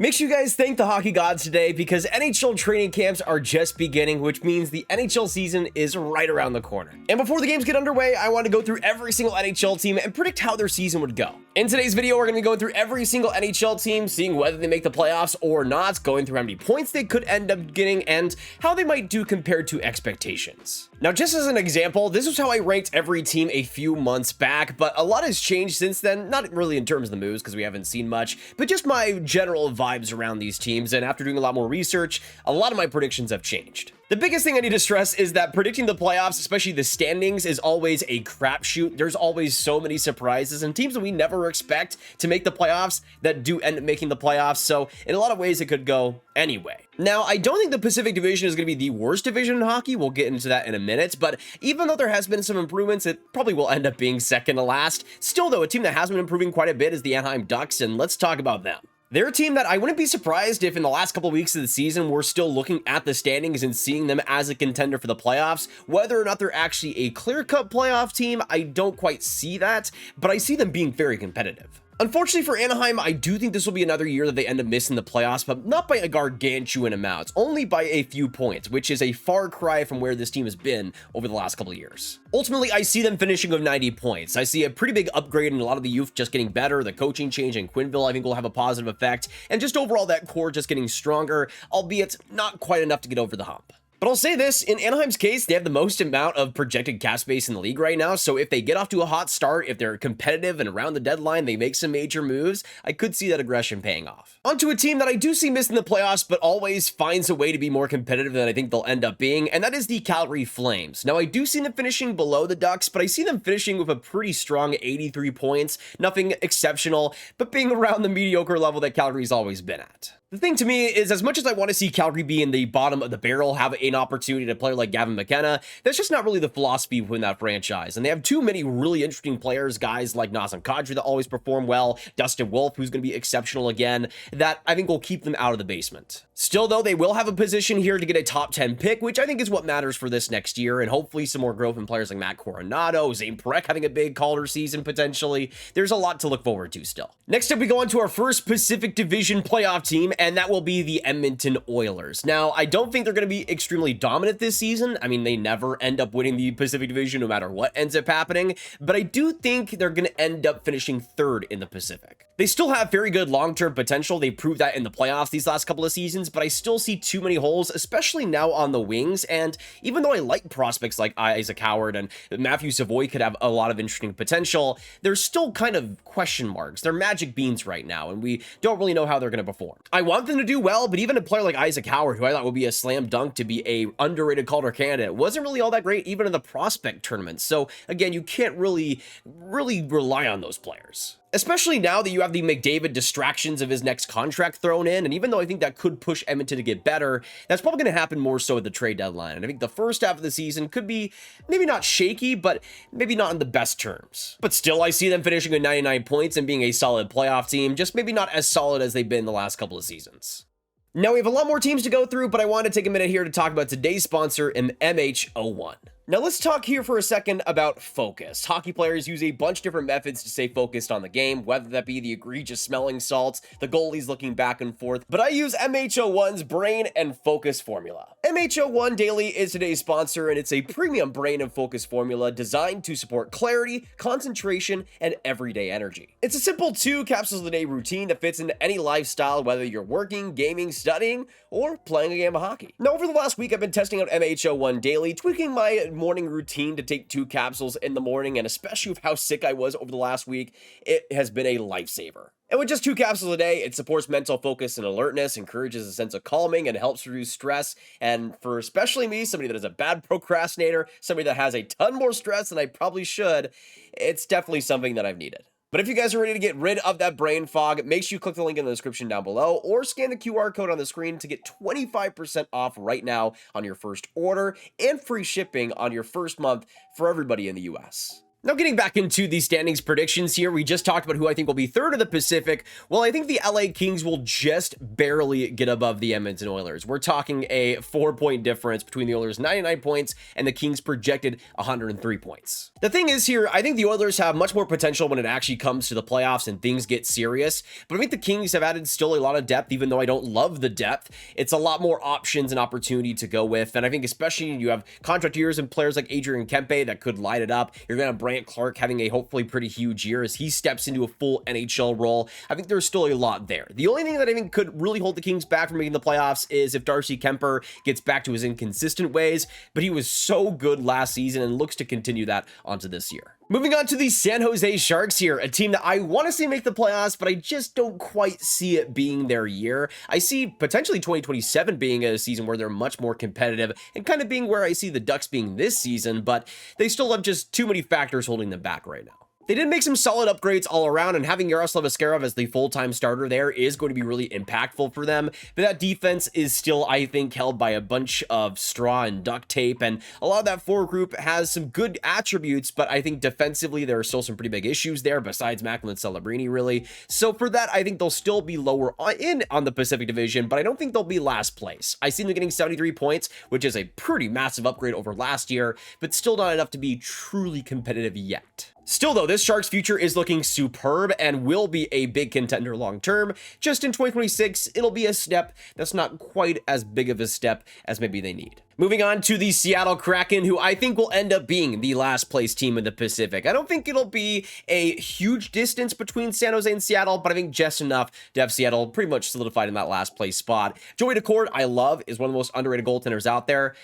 Make sure you guys thank the hockey gods today because NHL training camps are just beginning, which means the NHL season is right around the corner. And before the games get underway, I want to go through every single NHL team and predict how their season would go. In today's video, we're going to be going through every single NHL team, seeing whether they make the playoffs or not, going through how many points they could end up getting, and how they might do compared to expectations. Now, just as an example, this is how I ranked every team a few months back, but a lot has changed since then, not really in terms of the moves because we haven't seen much, but just my general vibes around these teams, and after doing a lot more research, a lot of my predictions have changed. The biggest thing I need to stress is that predicting the playoffs, especially the standings, is always a crapshoot. There's always so many surprises and teams that we never expect to make the playoffs that do end up making the playoffs, so in a lot of ways it could go anyway. Now, I don't think the Pacific Division is going to be the worst division in hockey. We'll get into that in a minute, but even though there has been some improvements, it probably will end up being second to last. Still though, a team that has been improving quite a bit is the Anaheim Ducks, and let's talk about them. They're a team that I wouldn't be surprised if in the last couple of weeks of the season, we're still looking at the standings and seeing them as a contender for the playoffs. Whether or not they're actually a clear-cut playoff team, I don't quite see that, but I see them being very competitive. Unfortunately for Anaheim, I do think this will be another year that they end up missing the playoffs, but not by a gargantuan amount, only by a few points, which is a far cry from where this team has been over the last couple of years. Ultimately, I see them finishing with 90 points. I see a pretty big upgrade in a lot of the youth just getting better. The coaching change in Quenneville, I think, will have a positive effect, and just overall that core just getting stronger, albeit not quite enough to get over the hump. But I'll say this, in Anaheim's case, they have the most amount of projected cap space in the league right now, so if they get off to a hot start, if they're competitive and around the deadline, they make some major moves, I could see that aggression paying off. Onto a team that I do see missing the playoffs, but always finds a way to be more competitive than I think they'll end up being, and that is the Calgary Flames. Now, I do see them finishing below the Ducks, but I see them finishing with a pretty strong 83 points, nothing exceptional, but being around the mediocre level that Calgary's always been at. The thing to me is, as much as I want to see Calgary be in the bottom of the barrel, have an opportunity to play like Gavin McKenna, that's just not really the philosophy within that franchise. And they have too many really interesting players, guys like Nazem Kadri that always perform well, Dustin Wolf, who's going to be exceptional again, that I think will keep them out of the basement. Still, though, they will have a position here to get a top 10 pick, which I think is what matters for this next year, and hopefully some more growth in players like Matt Coronado, Zane Parekh having a big Calder season potentially. There's a lot to look forward to still. Next up, we go on to our first Pacific Division playoff team, and that will be the Edmonton Oilers. Now, I don't think they're going to be extremely dominant this season. I mean, they never end up winning the Pacific Division no matter what ends up happening, but I do think they're going to end up finishing third in the Pacific. They still have very good long-term potential. They proved that in the playoffs these last couple of seasons, but I still see too many holes, especially now on the wings. And even though I like prospects like Isaac Howard and Matthew Savoy could have a lot of interesting potential, there's still kind of question marks. They're magic beans right now, and we don't really know how they're going to perform. I want them to do well, but even a player like Isaac Howard, who I thought would be a slam dunk to be a underrated Calder candidate, wasn't really all that great even in the prospect tournaments. So again, you can't really rely on those players. Especially now that you have the McDavid distractions of his next contract thrown in, and even though I think that could push Edmonton to get better, that's probably going to happen more so at the trade deadline. And I think the first half of the season could be maybe not shaky, but maybe not in the best terms. But still, I see them finishing with 99 points and being a solid playoff team, just maybe not as solid as they've been the last couple of seasons. Now, we have a lot more teams to go through, but I want to take a minute here to talk about today's sponsor, MH01. Now let's talk here for a second about focus. Hockey players use a bunch of different methods to stay focused on the game, whether that be the egregious smelling salts, the goalies looking back and forth, but I use MH01's brain and focus formula. MH01 Daily is today's sponsor, and it's a premium brain and focus formula designed to support clarity, concentration, and everyday energy. It's a simple 2 capsules a day routine that fits into any lifestyle, whether you're working, gaming, studying, or playing a game of hockey. Now, over the last week, I've been testing out MH01 Daily, tweaking my morning routine to take 2 capsules in the morning, and especially with how sick I was over the last week, it has been a lifesaver. And with just 2 capsules a day, it supports mental focus and alertness, encourages a sense of calming, and helps reduce stress. And for especially me, somebody that is a bad procrastinator, somebody that has a ton more stress than I probably should, it's definitely something that I've needed. But if you guys are ready to get rid of that brain fog, make sure you click the link in the description down below or scan the QR code on the screen to get 25% off right now on your first order and free shipping on your first month for everybody in the US. Now getting back into the standings predictions here, we just talked about who I think will be third in the Pacific. Well, I think the LA Kings will just barely get above the Edmonton Oilers. We're talking a 4-point difference between the Oilers' 99 points and the Kings' projected 103 points. The thing is here, I think the Oilers have much more potential when it actually comes to the playoffs and things get serious, but I think the Kings have added still a lot of depth, even though I don't love the depth. It's a lot more options and opportunity to go with, and I think especially you have contract years and players like Adrian Kempe that could light it up. You're going to Brant Clark having a hopefully pretty huge year as he steps into a full NHL role. I think there's still a lot there. The only thing that I think could really hold the Kings back from making the playoffs is if Darcy Kemper gets back to his inconsistent ways, but he was so good last season and looks to continue that onto this year. Moving on to the San Jose Sharks here, a team that I want to see make the playoffs, but I just don't quite see it being their year. I see potentially 2027 being a season where they're much more competitive and kind of being where I see the Ducks being this season, but they still have just too many factors holding them back right now. They did make some solid upgrades all around, and having Yaroslav Askarov as the full-time starter there is going to be really impactful for them, but that defense is still, I think, held by a bunch of straw and duct tape, and a lot of that forward group has some good attributes, but I think defensively there are still some pretty big issues there, besides Macklin and Celebrini, really. So for that, I think they'll still be lower on the Pacific Division, but I don't think they'll be last place. I see them getting 73 points, which is a pretty massive upgrade over last year, but still not enough to be truly competitive yet. Still though, this Sharks future is looking superb and will be a big contender long term. Just in 2026, it'll be a step that's not quite as big of a step as maybe they need. Moving on to the Seattle Kraken, who I think will end up being the last place team in the Pacific. I don't think it'll be a huge distance between San Jose and Seattle, but I think just enough to have Seattle pretty much solidified in that last place spot. Joey Daccord, I love, is one of the most underrated goaltenders out there.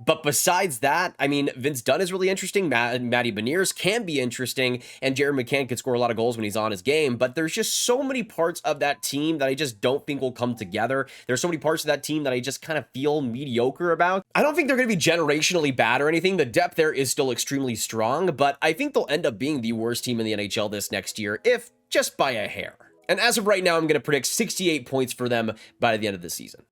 But besides that, I mean, Vince Dunn is really interesting. Matty Beniers can be interesting, and Jared McCann can score a lot of goals when he's on his game. But there's just so many parts of that team that I just don't think will come together. There's so many parts of that team that I just kind of feel mediocre about. I don't think they're going to be generationally bad or anything. The depth there is still extremely strong, but I think they'll end up being the worst team in the NHL this next year, if just by a hair. And as of right now, I'm going to predict 68 points for them by the end of the season.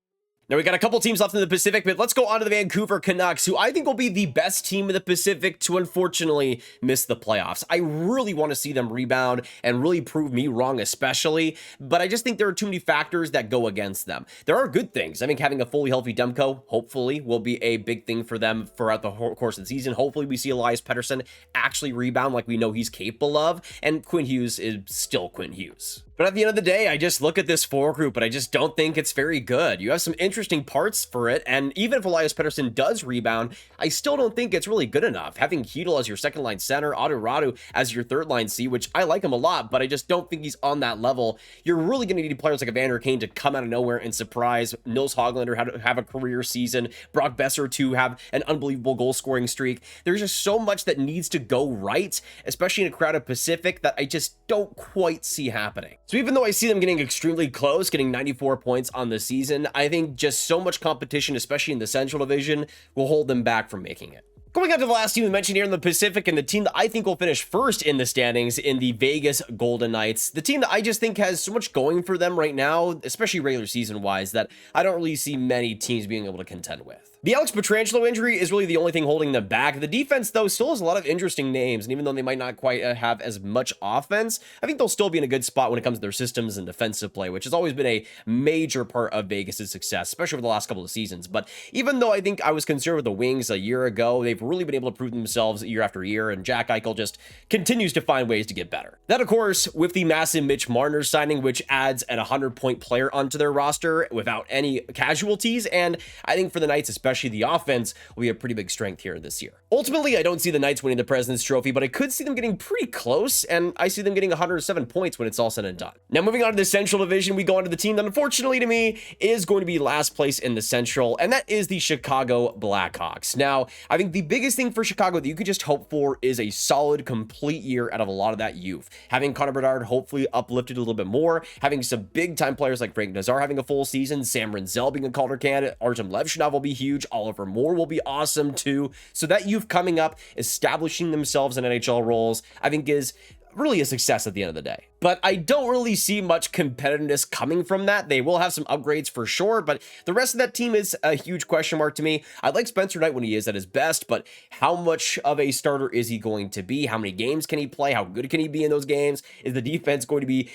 Now, we got a couple teams left in the Pacific, but let's go on to the Vancouver Canucks, who I think will be the best team in the Pacific to unfortunately miss the playoffs. I really want to see them rebound and really prove me wrong, especially, but I just think there are too many factors that go against them. There are good things. I think having a fully healthy Demko, hopefully, will be a big thing for them throughout the whole course of the season. Hopefully, we see Elias Pettersson actually rebound like we know he's capable of, and Quinn Hughes is still Quinn Hughes. But at the end of the day, I just look at this forward group, but I just don't think it's very good. You have some interesting parts for it, and even if Elias Pettersson does rebound, I still don't think it's really good enough. Having Hedel as your second-line center, Otto Radu as your third-line C, which I like him a lot, but I just don't think he's on that level. You're really going to need players like Evander Kane to come out of nowhere and surprise, Nils Hoglander to have a career season, Brock Besser to have an unbelievable goal-scoring streak. There's just so much that needs to go right, especially in a crowded Pacific, that I just don't quite see happening. So even though I see them getting extremely close, getting 94 points on the season, I think just so much competition, especially in the Central Division, will hold them back from making it. Going on to the last team we mentioned here in the Pacific, and the team that I think will finish first in the standings in the Vegas Golden Knights. The team that I just think has so much going for them right now, especially regular season wise, that I don't really see many teams being able to contend with. The Alex Pietrangelo injury is really the only thing holding them back. The defense, though, still has a lot of interesting names, and even though they might not quite have as much offense, I think they'll still be in a good spot when it comes to their systems and defensive play, which has always been a major part of Vegas' success, especially over the last couple of seasons. But even though I think I was concerned with the Wings a year ago, they've really been able to prove themselves year after year, and Jack Eichel just continues to find ways to get better. That, of course, with the massive Mitch Marner signing, which adds an 100-point player onto their roster without any casualties, and I think for the Knights, especially the offense, will be a pretty big strength here this year. Ultimately, I don't see the Knights winning the President's Trophy, but I could see them getting pretty close, and I see them getting 107 points when it's all said and done. Now, moving on to the Central Division, we go on to the team that, unfortunately to me, is going to be last place in the Central, and that is the Chicago Blackhawks. Now, I think the biggest thing for Chicago that you could just hope for is a solid, complete year out of a lot of that youth. Having Connor Bedard hopefully uplifted a little bit more, having some big-time players like Frank Nazar having a full season, Sam Renzel being a Calder candidate, Artem Levshunov will be huge, Oliver Moore will be awesome too. So that youth coming up, establishing themselves in NHL roles, I think is really a success at the end of the day. But I don't really see much competitiveness coming from that. They will have some upgrades for sure, but the rest of that team is a huge question mark to me. I like Spencer Knight when he is at his best, but how much of a starter is he going to be? How many games can he play? How good can he be in those games? Is the defense going to be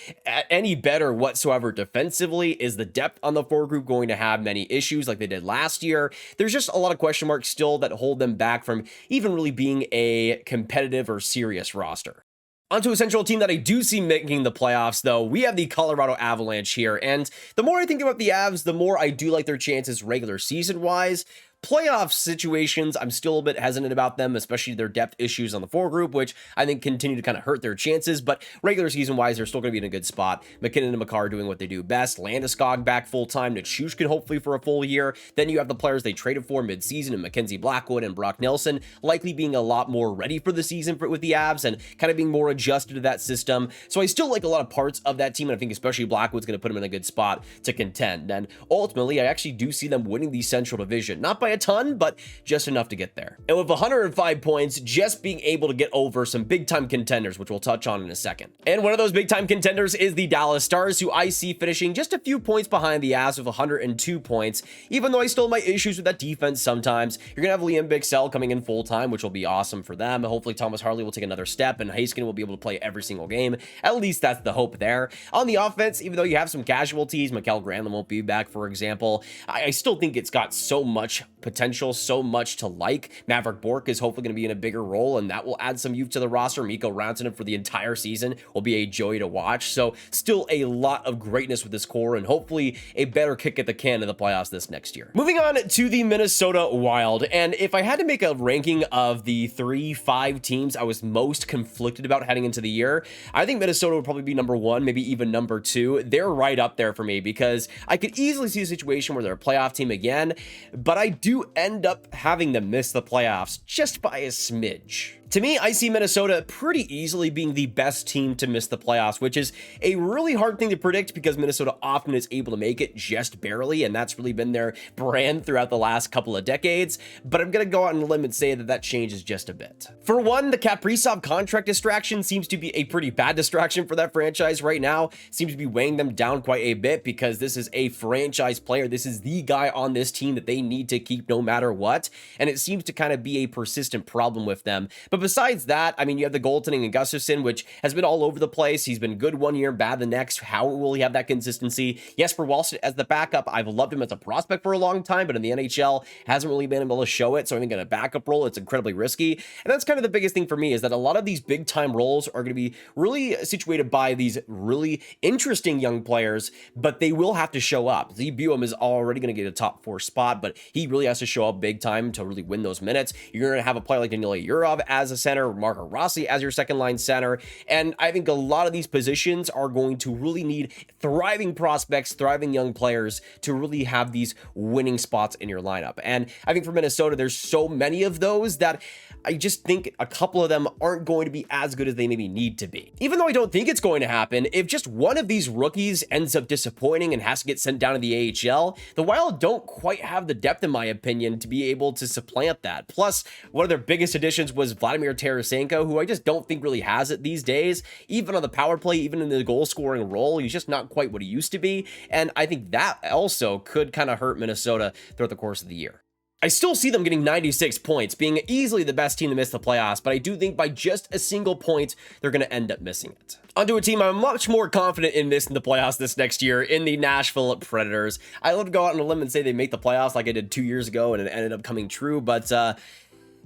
any better whatsoever defensively? Is the depth on the forward group going to have many issues like they did last year? There's just a lot of question marks still that hold them back from even really being a competitive or serious roster. Onto a central team that I do see making the playoffs, though. We have the Colorado Avalanche here, and the more I think about the Avs, the more I do like their chances regular season-wise. Playoff situations, I'm still a bit hesitant about them, especially their depth issues on the forward group, which I think continue to kind of hurt their chances, but regular season-wise, they're still going to be in a good spot. McKinnon and Makar doing what they do best. Landeskog back full-time. Nichushkin hopefully for a full year. Then you have the players they traded for mid-season and Mackenzie Blackwood and Brock Nelson likely being a lot more ready for the season with the Avs and kind of being more adjusted to that system. So I still like a lot of parts of that team, and I think especially Blackwood's going to put them in a good spot to contend. And ultimately, I actually do see them winning the Central Division. Not by a ton, but just enough to get there. And with 105 points, just being able to get over some big-time contenders, which we'll touch on in a second. And one of those big-time contenders is the Dallas Stars, who I see finishing just a few points behind the Avs with 102 points, even though I still have my issues with that defense sometimes. You're going to have Liam Bichsel coming in full-time, which will be awesome for them. Hopefully Thomas Harley will take another step, and Haskin will be able to play every single game. At least that's the hope there. On the offense, even though you have some casualties, Mikael Granlund won't be back, for example, I still think it's got so much potential, so much to like. Maverick Bourque is hopefully going to be in a bigger role, and that will add some youth to the roster. Mikko Rantanen for the entire season will be a joy to watch. So still a lot of greatness with this core, and hopefully a better kick at the can in the playoffs this next year. Moving on to the Minnesota Wild, and if I had to make a ranking of the 3-5 teams I was most conflicted about heading into the year, I think Minnesota would probably be number one, maybe even number two. They're right up there for me because I could easily see a situation where they're a playoff team again, but I do end up having them miss the playoffs just by a smidge. To me, I see Minnesota pretty easily being the best team to miss the playoffs, which is a really hard thing to predict because Minnesota often is able to make it just barely, and that's really been their brand throughout the last couple of decades, but I'm going to go out on a limb and say that that changes just a bit. For one, the Kaprizov contract distraction seems to be a pretty bad distraction for that franchise right now. Seems to be weighing them down quite a bit because this is a franchise player. This is the guy on this team that they need to keep no matter what, and it seems to kind of be a persistent problem with them. But besides that, I mean, you have the goaltending in Gustafsson, which has been all over the place. He's been good one year, bad the next. How will he have that consistency? Jesper Wallstedt as the backup. I've loved him as a prospect for a long time, but in the NHL, hasn't really been able to show it. So I think in a backup role, it's incredibly risky. And that's kind of the biggest thing for me is that a lot of these big time roles are going to be really situated by these really interesting young players, but they will have to show up. Lee Buem is already going to get a top 4 spot, but he really has to show up big time to really win those minutes. You're going to have a player like Daniil Yurov as a center, Marco Rossi as your second line center, and I think a lot of these positions are going to really need thriving prospects, thriving young players to really have these winning spots in your lineup. And I think for Minnesota, there's so many of those that I just think a couple of them aren't going to be as good as they maybe need to be. Even though I don't think it's going to happen, if just one of these rookies ends up disappointing and has to get sent down to the AHL, the Wild don't quite have the depth, in my opinion, to be able to supplant that. Plus, one of their biggest additions was Vladimir Tarasenko, who I just don't think really has it these days. Even on the power play, even in the goal scoring role, he's just not quite what he used to be. And I think that also could kind of hurt Minnesota throughout the course of the year. I still see them getting 96 points, being easily the best team to miss the playoffs, but I do think by just a single point, they're going to end up missing it. Onto a team I'm much more confident in missing the playoffs this next year, in the Nashville Predators. I love to go out on a limb and say they make the playoffs like I did 2 years ago, and it ended up coming true, but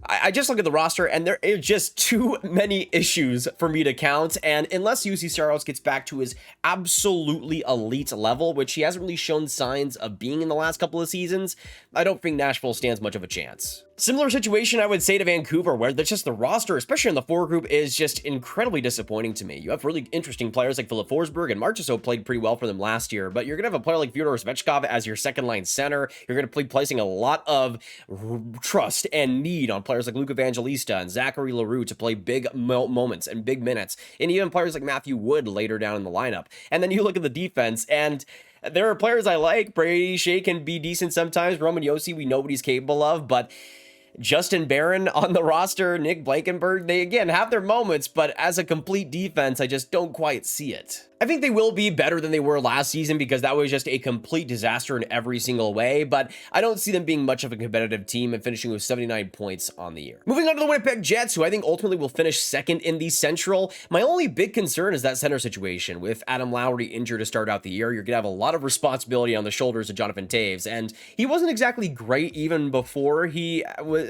I just look at the roster and there are just too many issues for me to count. And unless UC Saros gets back to his absolutely elite level, which he hasn't really shown signs of being in the last couple of seasons, I don't think Nashville stands much of a chance. Similar situation, I would say, to Vancouver, where just the roster, especially in the forward group, is just incredibly disappointing to me. You have really interesting players like Philip Forsberg, and Marchessault played pretty well for them last year, but you're going to have a player like Fyodor Svechkov as your second-line center. You're going to be placing a lot of trust and need on players like Luca Evangelista and Zachary Leroux to play big moments and big minutes, and even players like Matthew Wood later down in the lineup. And then you look at the defense, and there are players I like. Brady Shea can be decent sometimes. Roman Josi, we know what he's capable of, but Justin Barron on the roster, Nick Blankenberg, they again have their moments, but as a complete defense, I just don't quite see it. I think they will be better than they were last season because that was just a complete disaster in every single way, but I don't see them being much of a competitive team and finishing with 79 points on the year. Moving on to the Winnipeg Jets, who I think ultimately will finish second in the Central. My only big concern is that center situation. With Adam Lowry injured to start out the year, you're going to have a lot of responsibility on the shoulders of Jonathan Toews, and he wasn't exactly great even before he was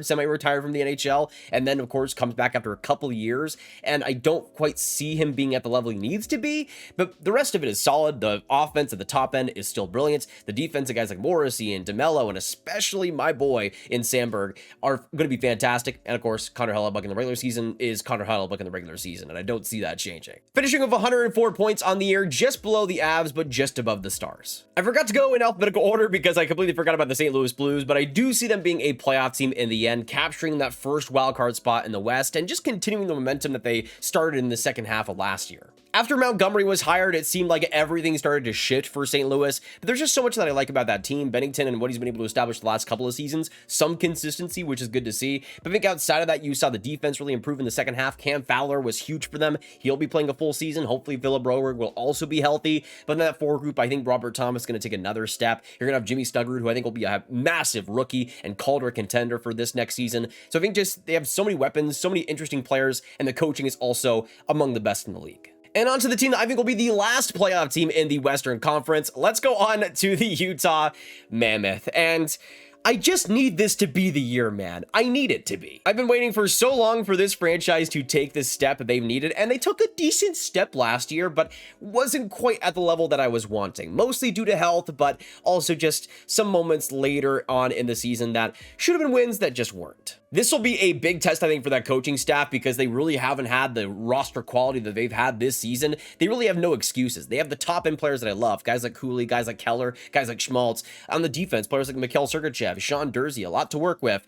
semi-retired from the NHL, and then of course comes back after a couple years, and I don't quite see him being at the level he needs to be, but the rest of it is solid. The offense at the top end is still brilliant. The defense of guys like Morrissey and DeMello, and especially my boy in Sandberg, are going to be fantastic. And of course, Connor Hellebuyck in the regular season is Connor Hellebuyck in the regular season, and I don't see that changing. Finishing with 104 points on the year, just below the Avs, but just above the Stars. I forgot to go in alphabetical order because I completely forgot about the St. Louis Blues, but I do see them being a playoff team in the end, capturing that first wildcard spot in the West, and just continuing the momentum that they started in the second half of last year. After Montgomery was hired, it seemed like everything started to shift for St. Louis, but there's just so much that I like about that team. Bennington and what he's been able to establish the last couple of seasons, some consistency, which is good to see. But I think outside of that, you saw the defense really improve in the second half. Cam Fowler was huge for them. He'll be playing a full season. Hopefully, Philip Broberg will also be healthy. But in that forward group, I think Robert Thomas is going to take another step. You're going to have Jimmy Stuggerud, who I think will be a massive rookie and Calder contender for this next season. So I think just they have so many weapons, so many interesting players, and the coaching is also among the best in the league. And on to the team that I think will be the last playoff team in the Western Conference. Let's go on to the Utah Mammoth. And I just need this to be the year, man. I need it to be. I've been waiting for so long for this franchise to take this step that they've needed, and they took a decent step last year, but wasn't quite at the level that I was wanting. Mostly due to health, but also just some moments later on in the season that should have been wins that just weren't. This will be a big test, I think, for that coaching staff because they really haven't had the roster quality that they've had this season. They really have no excuses. They have the top end players that I love. Guys like Cooley, guys like Keller, guys like Schmaltz. On the defense, players like Mikhail Sergachev, Sean Durzi, a lot to work with.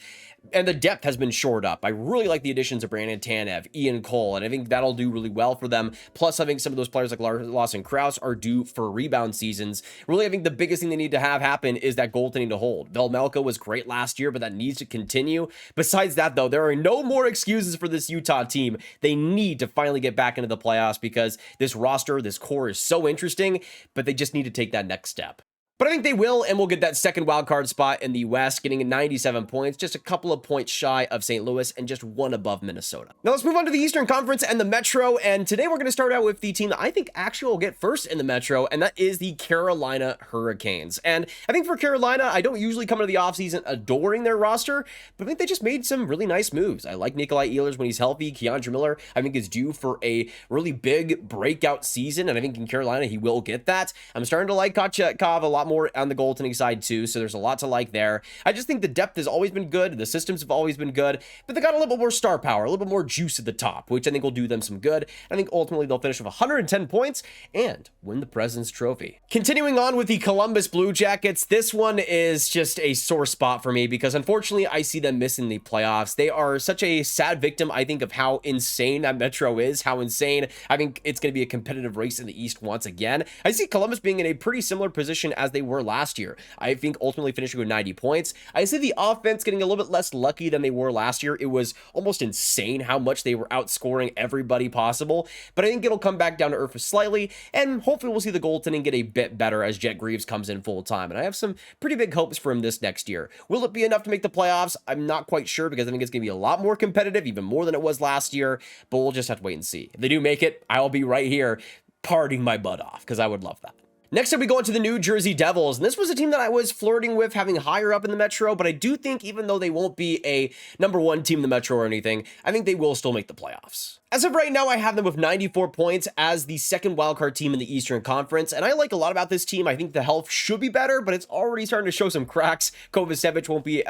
And the depth has been shored up. I really like the additions of Brandon Tanev, Ian Cole, and I think that'll do really well for them. Plus, I think some of those players like Lawson Krause are due for rebound seasons. Really, I think the biggest thing they need to have happen is that goaltending to hold. Velmelka was great last year, but that needs to continue. Besides that, though, there are no more excuses for this Utah team. They need to finally get back into the playoffs because this roster, this core is so interesting, but they just need to take that next step. But I think they will, and we'll get that second wildcard spot in the West, getting 97 points, just a couple of points shy of St. Louis, and just one above Minnesota. Now let's move on to the Eastern Conference and the Metro, and today we're going to start out with the team that I think actually will get first in the Metro, and that is the Carolina Hurricanes. And I think for Carolina, I don't usually come into the offseason adoring their roster, but I think they just made some really nice moves. I like Nikolai Ehlers when he's healthy. Keandre Miller, I think, is due for a really big breakout season, and I think in Carolina, he will get that. I'm starting to like Kochetkov a lot more on the goaltending side too, so there's a lot to like there. I just think the depth has always been good, the systems have always been good, but they got a little bit more star power, a little bit more juice at the top, which I think will do them some good. I think ultimately they'll finish with 110 points and win the President's Trophy. Continuing on with the Columbus Blue Jackets, this one is just a sore spot for me because unfortunately I see them missing the playoffs. They are such a sad victim, I think, of how insane that Metro is, how insane I think it's going to be a competitive race in the East once again. I see Columbus being in a pretty similar position as they were last year. I think ultimately finishing with 90 points. I see the offense getting a little bit less lucky than they were last year. It was almost insane how much they were outscoring everybody possible, but I think it'll come back down to earth slightly, and hopefully we'll see the goaltending get a bit better as Jet Greaves comes in full time, and I have some pretty big hopes for him this next year. Will it be enough to make the playoffs? I'm not quite sure because I think it's going to be a lot more competitive, even more than it was last year, but we'll just have to wait and see. If they do make it, I'll be right here partying my butt off because I would love that. Next up, we go into the New Jersey Devils, and this was a team that I was flirting with having higher up in the Metro, but I do think even though they won't be a #1 team in the Metro or anything, I think they will still make the playoffs. As of right now, I have them with 94 points as the second wildcard team in the Eastern Conference, and I like a lot about this team. I think the health should be better, but it's already starting to show some cracks. Kovacevic won't be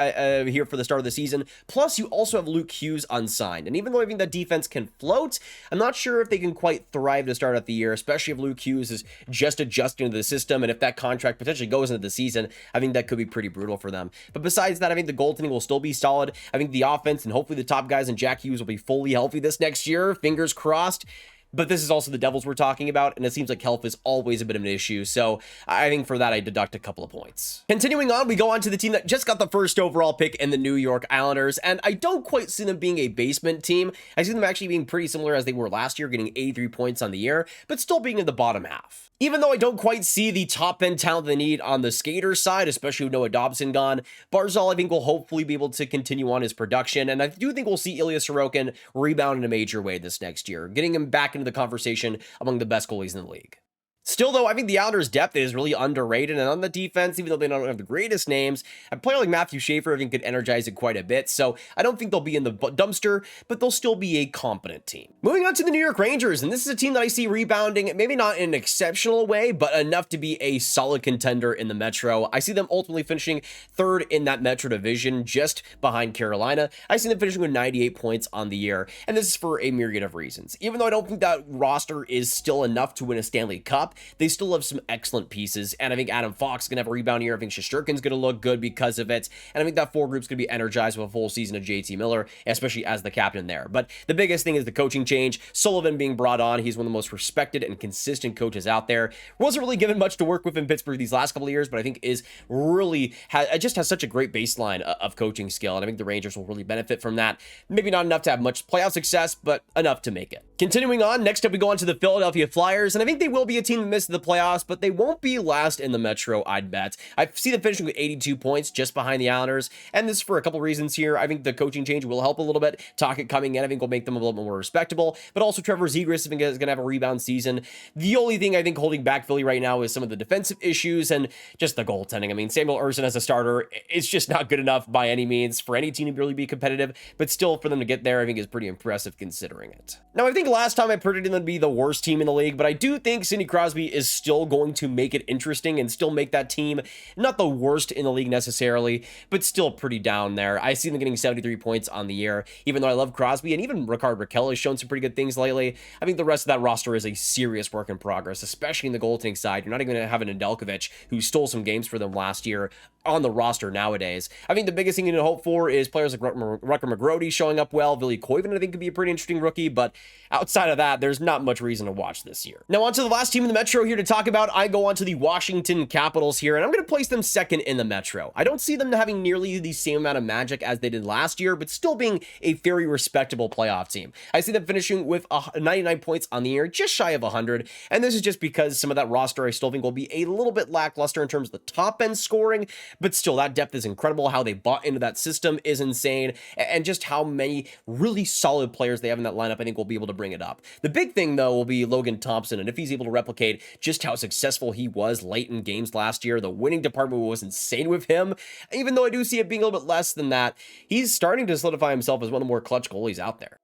here for the start of the season. Plus, you also have Luke Hughes unsigned, and even though I think that defense can float, I'm not sure if they can quite thrive to start out the year, especially if Luke Hughes is just adjusting to the system, and if that contract potentially goes into the season, I think that could be pretty brutal for them. But besides that, I think the goaltending will still be solid. I think the offense and hopefully the top guys and Jack Hughes will be fully healthy this next year. Fingers crossed. but this is also the Devils we're talking about, and it seems like health is always a bit of an issue, so I think for that I deduct a couple of points. Continuing on, we go on to the team that just got the first overall pick in the New York Islanders, and I don't quite see them being a basement team. I see them actually being pretty similar as they were last year, getting 83 points on the year, but still being in the bottom half. Even though I don't quite see the top-end talent they need on the skater side, especially with Noah Dobson gone, Barzal, I think, will hopefully be able to continue on his production, and I do think we'll see Ilya Sorokin rebound in a major way this next year, getting him back into the conversation among the best goalies in the league. Still, though, I think the Islanders' depth is really underrated, and on the defense, even though they don't have the greatest names, a player like Matthew Schaefer, I think, could energize it quite a bit, so I don't think they'll be in the dumpster, but they'll still be a competent team. Moving on to the New York Rangers, and this is a team that I see rebounding, maybe not in an exceptional way, but enough to be a solid contender in the Metro. I see them ultimately finishing third in that Metro division, just behind Carolina. I see them finishing with 98 points on the year, and this is for a myriad of reasons. Even though I don't think that roster is still enough to win a Stanley Cup, they still have some excellent pieces, and I think Adam Fox is going to have a rebound here. I think Shesterkin's going to look good because of it, and I think that 4 group's going to be energized with a full season of JT Miller, especially as the captain there. But the biggest thing is the coaching change. Sullivan being brought on. He's one of the most respected and consistent coaches out there. Wasn't really given much to work with in Pittsburgh these last couple of years, but I think is really, just has such a great baseline of coaching skill, and I think the Rangers will really benefit from that. Maybe not enough to have much playoff success, but enough to make it. Continuing on, next up we go on to the Philadelphia Flyers, and I think they will be a team that misses the playoffs, but they won't be last in the Metro, I'd bet. I see them finishing with 82 points just behind the Islanders, and this is for a couple reasons here. I think the coaching change will help a little bit. Tocchet coming in, I think, will make them a little bit more respectable, but also Trevor Zegras, I think, is going to have a rebound season. The only thing I think holding back Philly right now is some of the defensive issues and just the goaltending. I mean, Samuel Ersson as a starter, it's just not good enough by any means for any team to really be competitive, but still for them to get there, I think is pretty impressive considering it. Now, I think last time I predicted them to be the worst team in the league, but I do think Sidney Crosby is still going to make it interesting and still make that team not the worst in the league necessarily, but still pretty down there. I see them getting 73 points on the year, even though I love Crosby, and even Rickard Rakell has shown some pretty good things lately. I think the rest of that roster is a serious work in progress, especially in the goaltending side. You're not even going to have an Nedeljkovic, who stole some games for them last year, on the roster nowadays. I think the biggest thing you can hope for is players like Rutger McGrody showing up well. Billy Koivu, I think, could be a pretty interesting rookie, but outside of that, there's not much reason to watch this year. Now, on to the last team in the Metro here to talk about. I go on to the Washington Capitals here, and I'm going to place them second in the Metro. I don't see them having nearly the same amount of magic as they did last year, but still being a very respectable playoff team. I see them finishing with 99 points on the year, just shy of 100, and this is just because some of that roster I still think will be a little bit lackluster in terms of the top-end scoring, but still, that depth is incredible. How they bought into that system is insane, and just how many really solid players they have in that lineup, I think, will be able to bring it up. The big thing, though, will be Logan Thompson, and if he's able to replicate just how successful he was late in games last year. The winning department was insane with him. Even though I do see it being a little bit less than that, he's starting to solidify himself as one of the more clutch goalies out there.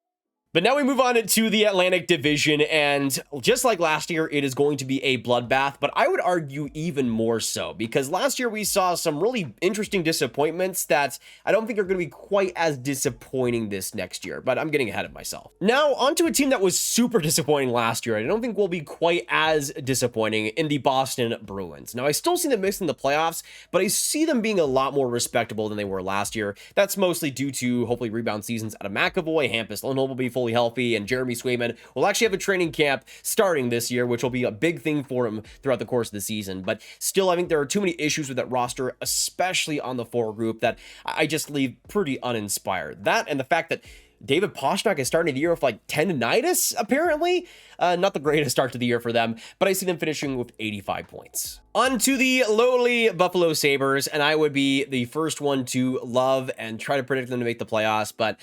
But now we move on to the Atlantic Division, and just like last year, it is going to be a bloodbath, but I would argue even more so, because last year we saw some really interesting disappointments that I don't think are going to be quite as disappointing this next year, but I'm getting ahead of myself. Now, onto a team that was super disappointing last year. I don't think will be quite as disappointing in the Boston Bruins. Now, I still see them missing the playoffs, but I see them being a lot more respectable than they were last year. That's mostly due to, hopefully, rebound seasons out of McAvoy. Hampus Lindholm will be fully healthy, and Jeremy Swayman will actually have a training camp starting this year, which will be a big thing for him throughout the course of the season. But still, I think there are too many issues with that roster, especially on the forward group, that I just leave pretty uninspired. That and the fact that David Pastrnak is starting the year with like tendinitis, apparently. Not the greatest start to the year for them, but I see them finishing with 85 points. On to the lowly Buffalo Sabres, and I would be the first one to love and try to predict them to make the playoffs, but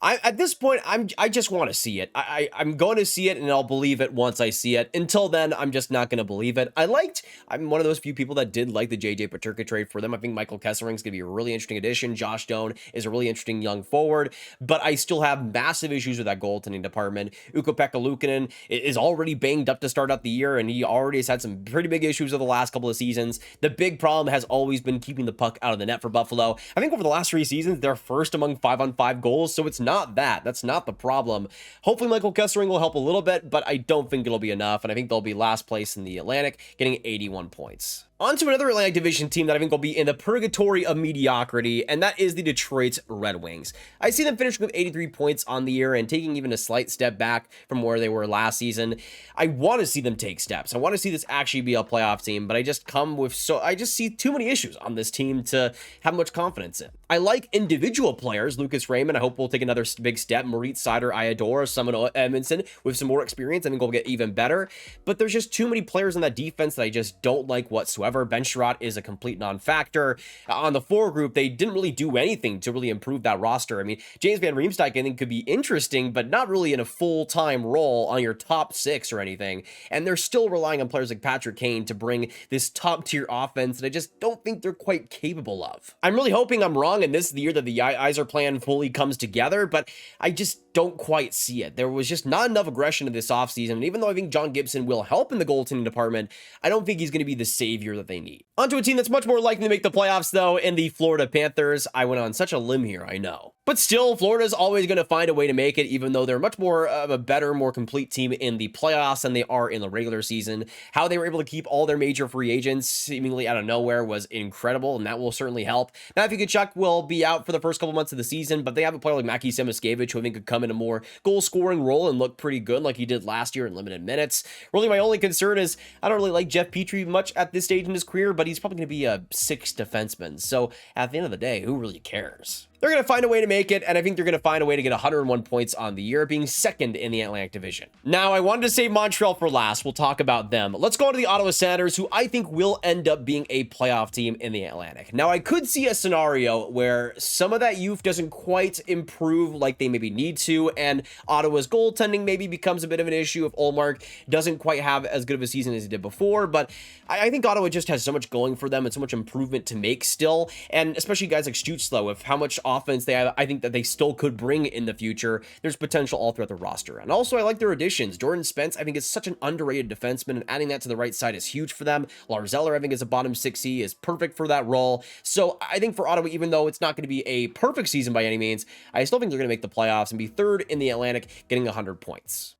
at this point, I just want to see it. I'm going to see it, and I'll believe it once I see it. Until then, I'm just not going to believe it. I'm one of those few people that did like the JJ Peterka trade for them. I think Michael Kesselring's going to be a really interesting addition. Josh Doan is a really interesting young forward, but I still have massive issues with that goaltending department. Ukko-Pekka Luukkonen is already banged up to start out the year, and he already has had some pretty big issues over the last couple of seasons. The big problem has always been keeping the puck out of the net for Buffalo. I think over the last 3 seasons, they're first among 5-on-5 goals, so it's not that. That's not the problem. Hopefully Michael Kessering will help a little bit, but I don't think it'll be enough, and I think they'll be last place in the Atlantic, getting 81 points. On to another Atlantic Division team that I think will be in the purgatory of mediocrity, and that is the Detroit Red Wings. I see them finishing with 83 points on the year and taking even a slight step back from where they were last season. I want to see them take steps. I want to see this actually be a playoff team, but I just see too many issues on this team to have much confidence in. I like individual players. Lucas Raymond, I hope will take another big step. Moritz Seider, I adore. Simon Edmondson with some more experience, I think will get even better. But there's just too many players on that defense that I just don't like whatsoever. Ben Sherratt is a complete non-factor. On the forward group, they didn't really do anything to really improve that roster. I mean, James Van Riemsdyk, I think, could be interesting, but not really in a full-time role on your top six or anything. And they're still relying on players like Patrick Kane to bring this top-tier offense that I just don't think they're quite capable of. I'm really hoping I'm wrong, and this is the year that the Yzer plan fully comes together, but I just don't quite see it. There was just not enough aggression in this offseason, and even though I think John Gibson will help in the goaltending department, I don't think he's going to be the savior that they need. Onto a team that's much more likely to make the playoffs, though, in the Florida Panthers. I went on such a limb here, I know. But still, Florida's always going to find a way to make it, even though they're much more of a better, more complete team in the playoffs than they are in the regular season. How they were able to keep all their major free agents seemingly out of nowhere was incredible, and that will certainly help. Matthew Tkachuk will be out for the first couple months of the season, but they have a player like Mackie Samoskevich who I think could come in a more goal-scoring role and look pretty good like he did last year in limited minutes. Really, my only concern is I don't really like Jeff Petrie much at this stage in his career, but he's probably going to be a sixth defenseman. So at the end of the day, who really cares? They're going to find a way to make it, and I think they're going to find a way to get 101 points on the year, being second in the Atlantic Division. Now, I wanted to save Montreal for last. We'll talk about them. Let's go to the Ottawa Senators, who I think will end up being a playoff team in the Atlantic. Now, I could see a scenario where some of that youth doesn't quite improve like they maybe need to, and Ottawa's goaltending maybe becomes a bit of an issue if Ullmark doesn't quite have as good of a season as he did before, but I think Ottawa just has so much going for them and so much improvement to make still, and especially guys like Stützle with how much offense they have, I think that they still could bring in the future. There's potential all throughout the roster. And also, I like their additions. Jordan Spence, I think, is such an underrated defenseman, and adding that to the right side is huge for them. Lars Eller, I think, is a bottom 6C, is perfect for that role. So I think for Ottawa, even though it's not going to be a perfect season by any means, I still think they're going to make the playoffs and be third in the Atlantic, getting 100 points.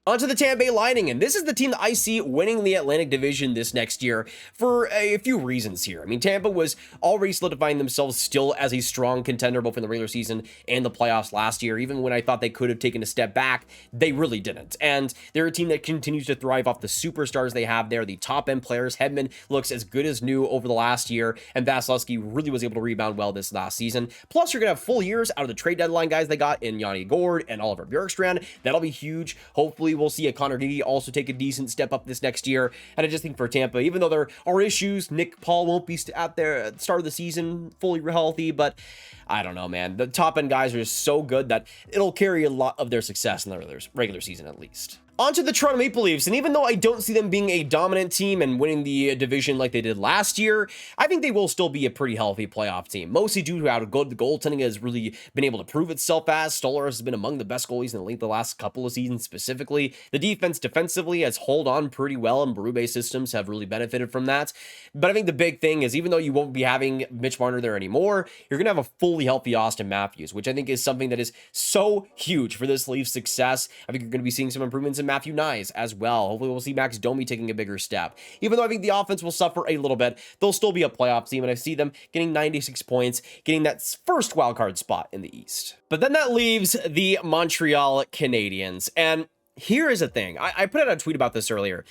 Onto the Tampa Bay Lightning, and this is the team that I see winning the Atlantic Division this next year for a few reasons here. I mean, Tampa was already solidifying themselves still as a strong contender both in the regular season and the playoffs last year. Even when I thought they could have taken a step back, they really didn't. And they're a team that continues to thrive off the superstars they have there, the top-end players. Hedman looks as good as new over the last year, and Vasilevsky really was able to rebound well this last season. Plus, you're going to have full years out of the trade deadline guys they got in Yanni Gourde and Oliver Bjorkstrand. That'll be huge. Hopefully, we'll see a Connor Didi also take a decent step up this next year. And I just think for Tampa, even though there are issues, Nick Paul won't be out there at the start of the season fully healthy, but I don't know, man. The top end guys are just so good that it'll carry a lot of their success in the regular season at least. On to the Toronto Maple Leafs, and even though I don't see them being a dominant team and winning the division like they did last year, I think they will still be a pretty healthy playoff team, mostly due to how good the goaltending has really been able to prove itself as. Stolar has been among the best goalies in the league the last couple of seasons specifically. The defense defensively has held on pretty well, and Berube systems have really benefited from that. But I think the big thing is, even though you won't be having Mitch Marner there anymore, you're going to have a fully healthy Austin Matthews, which I think is something that is so huge for this Leafs success. I think you're going to be seeing some improvements in Matthew Nyes as well. Hopefully we'll see Max Domi taking a bigger step. Even though I think the offense will suffer a little bit, they'll still be a playoff team, and I see them getting 96 points, getting that first wildcard spot in the East. But then that leaves the Montreal Canadiens, and here is the thing. I put out a tweet about this earlier.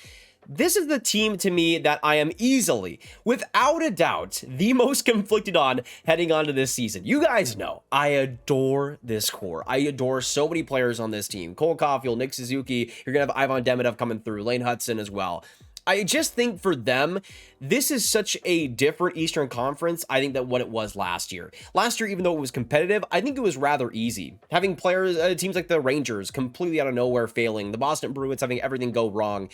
This is the team to me that I am easily, without a doubt, the most conflicted on heading onto this season. You guys know, I adore this core. I adore so many players on this team. Cole Caulfield, Nick Suzuki, you're going to have Ivan Demidov coming through, Lane Hudson as well. I just think for them, this is such a different Eastern Conference, I think, than what it was last year. Last year, even though it was competitive, I think it was rather easy. Having players, teams like the Rangers completely out of nowhere failing, the Boston Bruins having everything go wrong.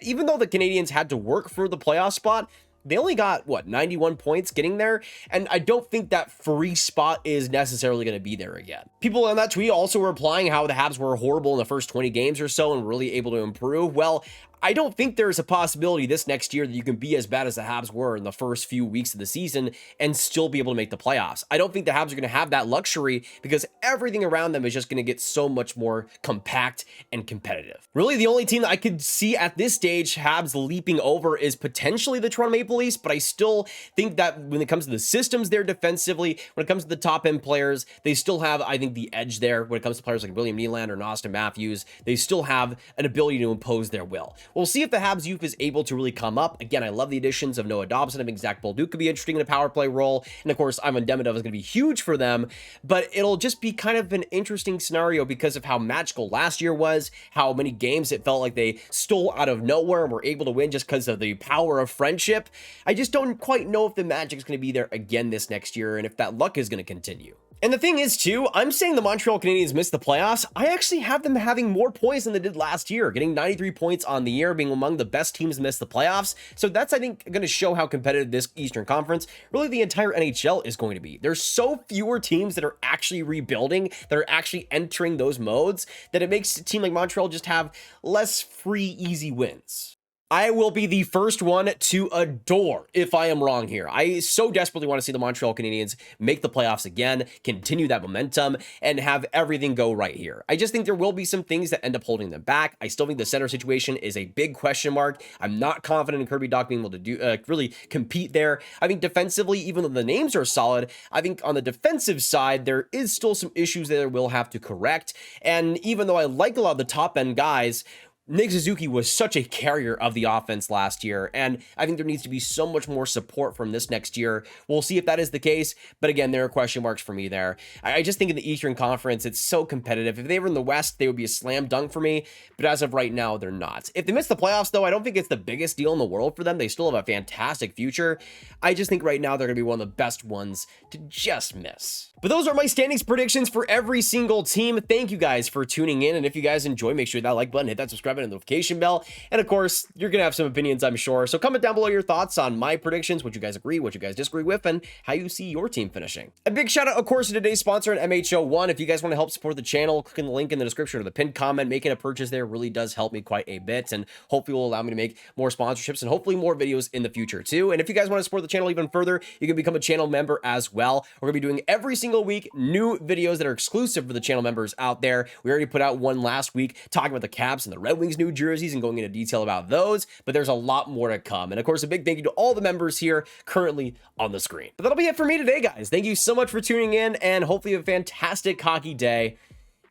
Even though the Canadiens had to work for the playoff spot, they only got, 91 points getting there? And I don't think that free spot is necessarily going to be there again. People on that tweet also were implying how the Habs were horrible in the first 20 games or so and really able to improve. Well, I don't think there's a possibility this next year that you can be as bad as the Habs were in the first few weeks of the season and still be able to make the playoffs. I don't think the Habs are going to have that luxury because everything around them is just going to get so much more compact and competitive. Really, the only team that I could see at this stage Habs leaping over is potentially the Toronto Maple Leafs, but I still think that when it comes to the systems there defensively, when it comes to the top end players, they still have, I think, the edge there. When it comes to players like William Nylander and Austin Matthews, they still have an ability to impose their will. We'll see if the Habs youth is able to really come up. Again, I love the additions of Noah Dobson. I think Zach Bolduc could be interesting in a power play role. And of course, Ivan Demidov is going to be huge for them, but it'll just be kind of an interesting scenario because of how magical last year was, how many games it felt like they stole out of nowhere and were able to win just because of the power of friendship. I just don't quite know if the magic is going to be there again this next year and if that luck is going to continue. And the thing is, too, I'm saying the Montreal Canadiens missed the playoffs. I actually have them having more points than they did last year, getting 93 points on the year, being among the best teams to miss the playoffs. So that's, I think, going to show how competitive this Eastern Conference, really the entire NHL, is going to be. There's so fewer teams that are actually rebuilding, that are actually entering those modes, that it makes a team like Montreal just have less free, easy wins. I will be the first one to adore if I am wrong here. I so desperately want to see the Montreal Canadiens make the playoffs again, continue that momentum, and have everything go right here. I just think there will be some things that end up holding them back. I still think the center situation is a big question mark. I'm not confident in Kirby Dach being able to do really compete there. I think defensively, even though the names are solid, I think on the defensive side, there is still some issues that we'll have to correct. And even though I like a lot of the top end guys, Nick Suzuki was such a carrier of the offense last year, and I think there needs to be so much more support from this next year. We'll see if that is the case, but again, there are question marks for me there. I just think in the Eastern Conference, it's so competitive. If they were in the West, they would be a slam dunk for me, but as of right now, they're not. If they miss the playoffs, though, I don't think it's the biggest deal in the world for them. They still have a fantastic future. I just think right now they're going to be one of the best ones to just miss. But those are my standings predictions for every single team. Thank you guys for tuning in, and if you guys enjoy, make sure that like button, hit that subscribe button, and the notification bell. And of course, you're gonna have some opinions, I'm sure. So comment down below your thoughts on my predictions, what you guys agree, what you guys disagree with, and how you see your team finishing. A big shout out, of course, to today's sponsor at MHO1. If you guys want to help support the channel, click on the link in the description or the pinned comment. Making a purchase there really does help me quite a bit, and hopefully will allow me to make more sponsorships and hopefully more videos in the future too. And if you guys want to support the channel even further, you can become a channel member as well. We're gonna be doing every single week new videos that are exclusive for the channel members out there. We already put out one last week talking about the Caps and the Red Wings new jerseys and going into detail about those, but there's a lot more to come. And of course, a big thank you to all the members here currently on the screen. But that'll be it for me today, guys. Thank you so much for tuning in, and hopefully you have a fantastic hockey day,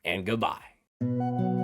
and goodbye.